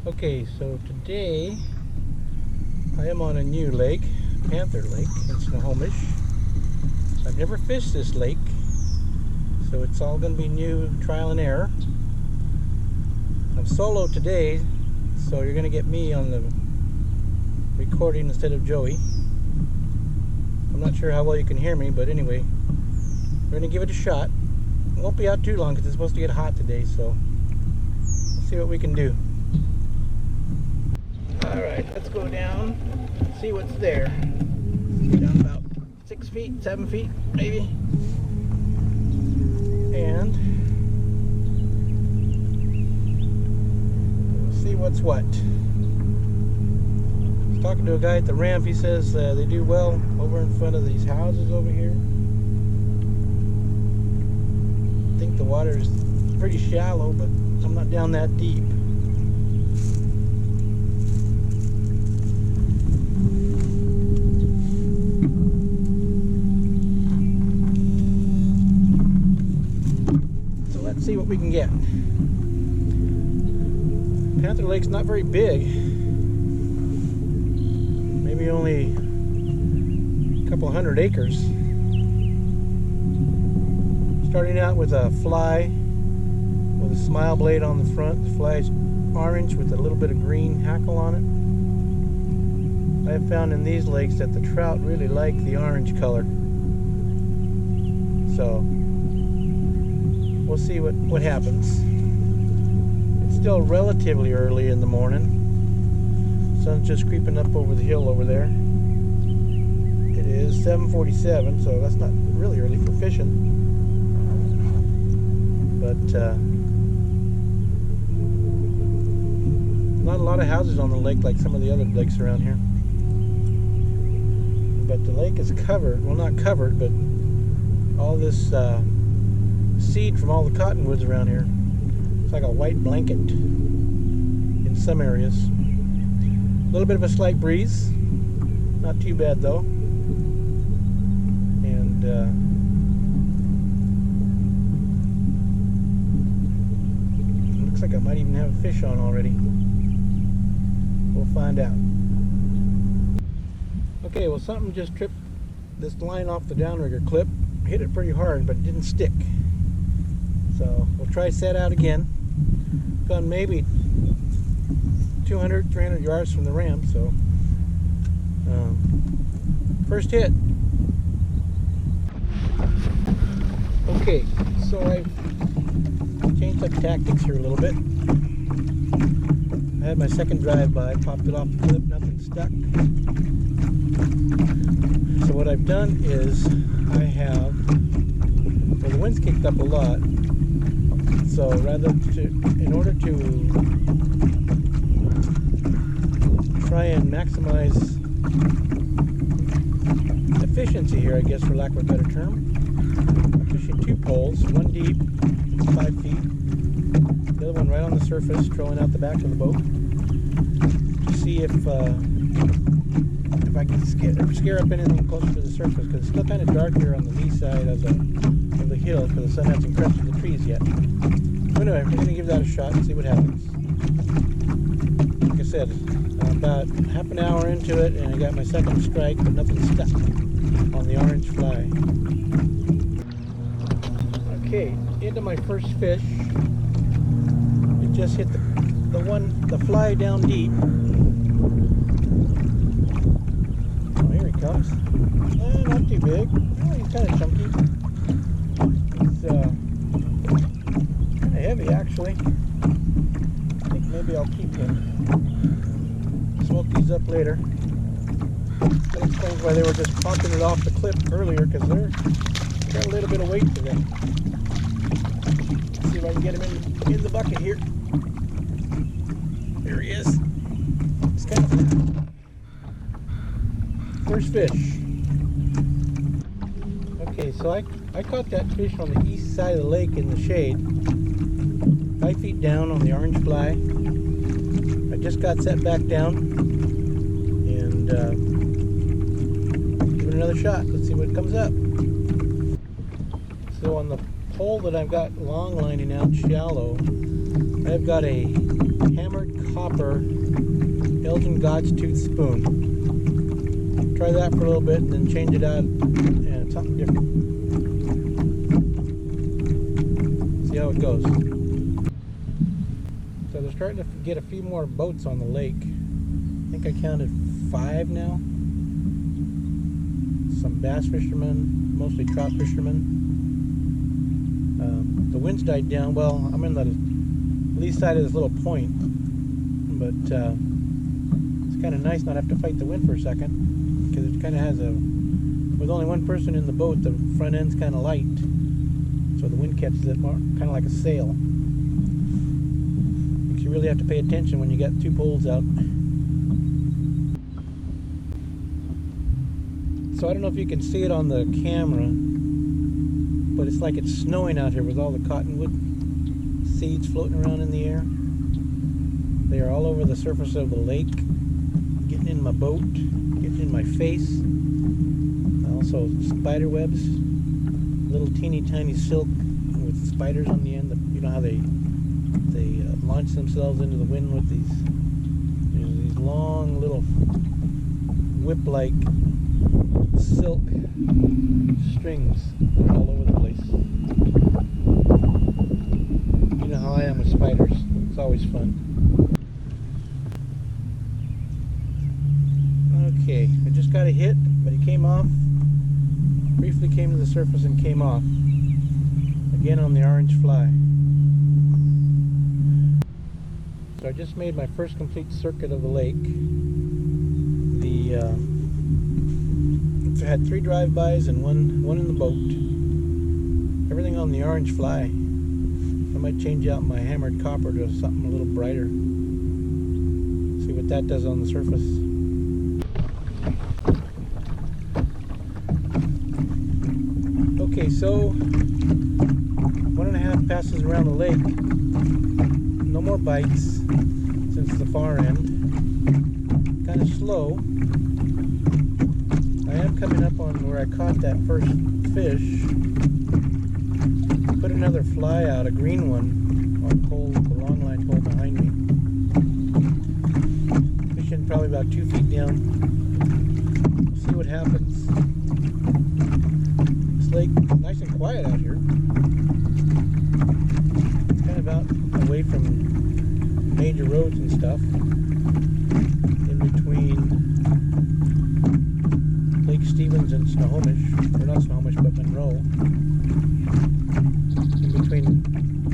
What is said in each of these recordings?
Okay, so today I am on a new lake, Panther Lake in Snohomish. I've never fished this lake, so it's all going to be new trial and error. I'm solo today, so you're going to get me on the recording instead of Joey. I'm not sure how well you can hear me, but anyway, we're going to give it a shot. It won't be out too long because it's supposed to get hot today, so let's see what we can do. Alright, let's go down, see what's there. Down about 6 feet, 7 feet maybe. And we'll see what's what. I was talking to a guy at the ramp. He says they do well over in front of these houses over here. I think the water is pretty shallow, but I'm not down that deep. Let's see what we can get. Panther Lake's not very big. Maybe only a couple hundred acres. Starting out with a fly with a smile blade on the front. The fly is orange with a little bit of green hackle on it. I have found in these lakes that the trout really like the orange color. So we'll see what happens. It's still relatively early in the morning. Sun's just creeping up over the hill over there. It is 7:47, so that's not really early for fishing. But not a lot of houses on the lake like some of the other lakes around here. But the lake is covered, well, not covered, but all this seed from all the cottonwoods around here. It's like a white blanket in some areas. A little bit of a slight breeze, not too bad though. And looks like I might even have a fish on already. We'll find out. Okay, well, something just tripped this line off the downrigger clip. Hit it pretty hard, but it didn't stick. So we'll try set out again. Gone maybe 200, 300 yards from the ram. So first hit. Okay, so I've changed up tactics here a little bit. I had my second drive-by, popped it off the clip, nothing stuck. So what I've done is I have, well, the wind's kicked up a lot. So in order to try and maximize efficiency here, I guess, for lack of a better term, I'm fishing two poles, one deep, 5 feet, the other one right on the surface, trolling out the back of the boat to see if I can scare up anything closer to the surface, because it's still kind of dark here on the lee side of the hill because the sun hasn't crested the trees yet. Anyway, we're going to give that a shot and see what happens. Like I said, I'm about half an hour into it and I got my second strike, but nothing stuck on the orange fly. Okay, into my first fish. It just hit the fly down deep. Oh, here he comes. Not too big. Oh, he's kind of chunky. He's kind of heavy, actually. I think maybe I'll keep him. Smoke these up later. That explains why they were just popping it off the clip earlier, because they got a little bit of weight to them. Let's see if I can get him in the bucket here. There he is. It's kind of first fish. Okay, so I caught that fish on the east side of the lake in the shade, 5 feet down on the orange fly. I just got set back down and give it another shot. Let's see what comes up. So on the pole that I've got long lining out shallow, I've got a hammered copper Elgin God's Tooth spoon. Try that for a little bit and then change it out and something different. See how it goes. So they're starting to get a few more boats on the lake. I think I counted 5 now. Some bass fishermen, mostly trout fishermen. The wind's died down. Well, I'm in the lee side of this little point, but it's kind of nice not have to fight the wind for a second, because it kind of has with only one person in the boat, the front end's kind of light, so the wind catches it more, kind of like a sail. You really have to pay attention when you got 2 poles out. So I don't know if you can see it on the camera, but it's like it's snowing out here with all the cottonwood seeds floating around in the air. They are all over the surface of the lake, getting in my boat, getting in my face. Also spider webs, little teeny tiny silk with spiders on the end. You know how they launch themselves into the wind with these long little whip-like silk strings all over the place. You know how I am with spiders. It's always fun. Okay, I just got a hit, but it came off. Briefly came to the surface and came off. Again on the orange fly. So I just made my first complete circuit of the lake. I had 3 drive-bys and one in the boat. Everything on the orange fly. I might change out my hammered copper to something a little brighter. See what that does on the surface. Okay, so 1.5 passes around the lake. No more bites since the far end. Kind of slow. I am coming up on where I caught that first fish. Put another fly out, a green one, on the long line pole behind me. Fishing probably about 2 feet down. We'll see what happens. This lake is nice and quiet out here. It's kind of out away from major roads and stuff. In between Lake Stevens and Snohomish, or not Snohomish, but Monroe. In between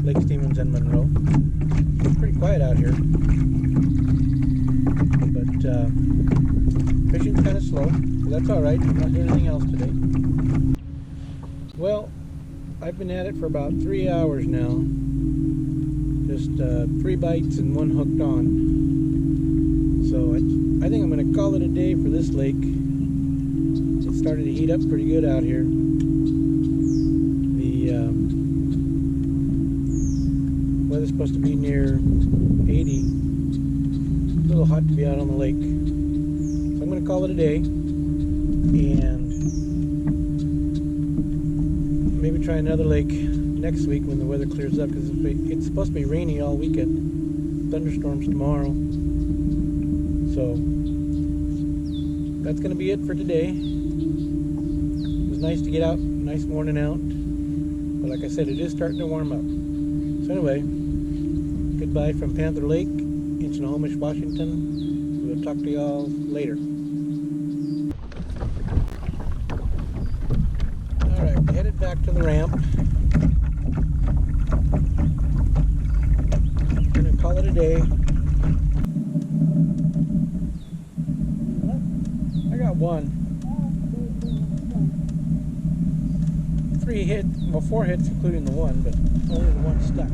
Lake Stevens and Monroe. It's pretty quiet out here. But fishing's kind of slow, so that's alright. I'm not doing anything else today. Well, I've been at it for about 3 hours now. Just 3 bites and 1 hooked on. So I think I'm going to call it a day for this lake. It started to heat up pretty good out here. The weather's supposed to be near 80. A little hot to be out on the lake. So I'm going to call it a day. And maybe try another lake next week when the weather clears up, because it's supposed to be rainy all weekend. Thunderstorms tomorrow. So that's going to be it for today. It was nice to get out, nice morning out. But like I said, it is starting to warm up. So anyway, goodbye from Panther Lake in Snohomish, Washington. We'll talk to y'all later. Alright, we headed back to the ramp. Gonna call it a day. I got 1. 3 hits, well 4 hits including the 1, but only the 1 stuck.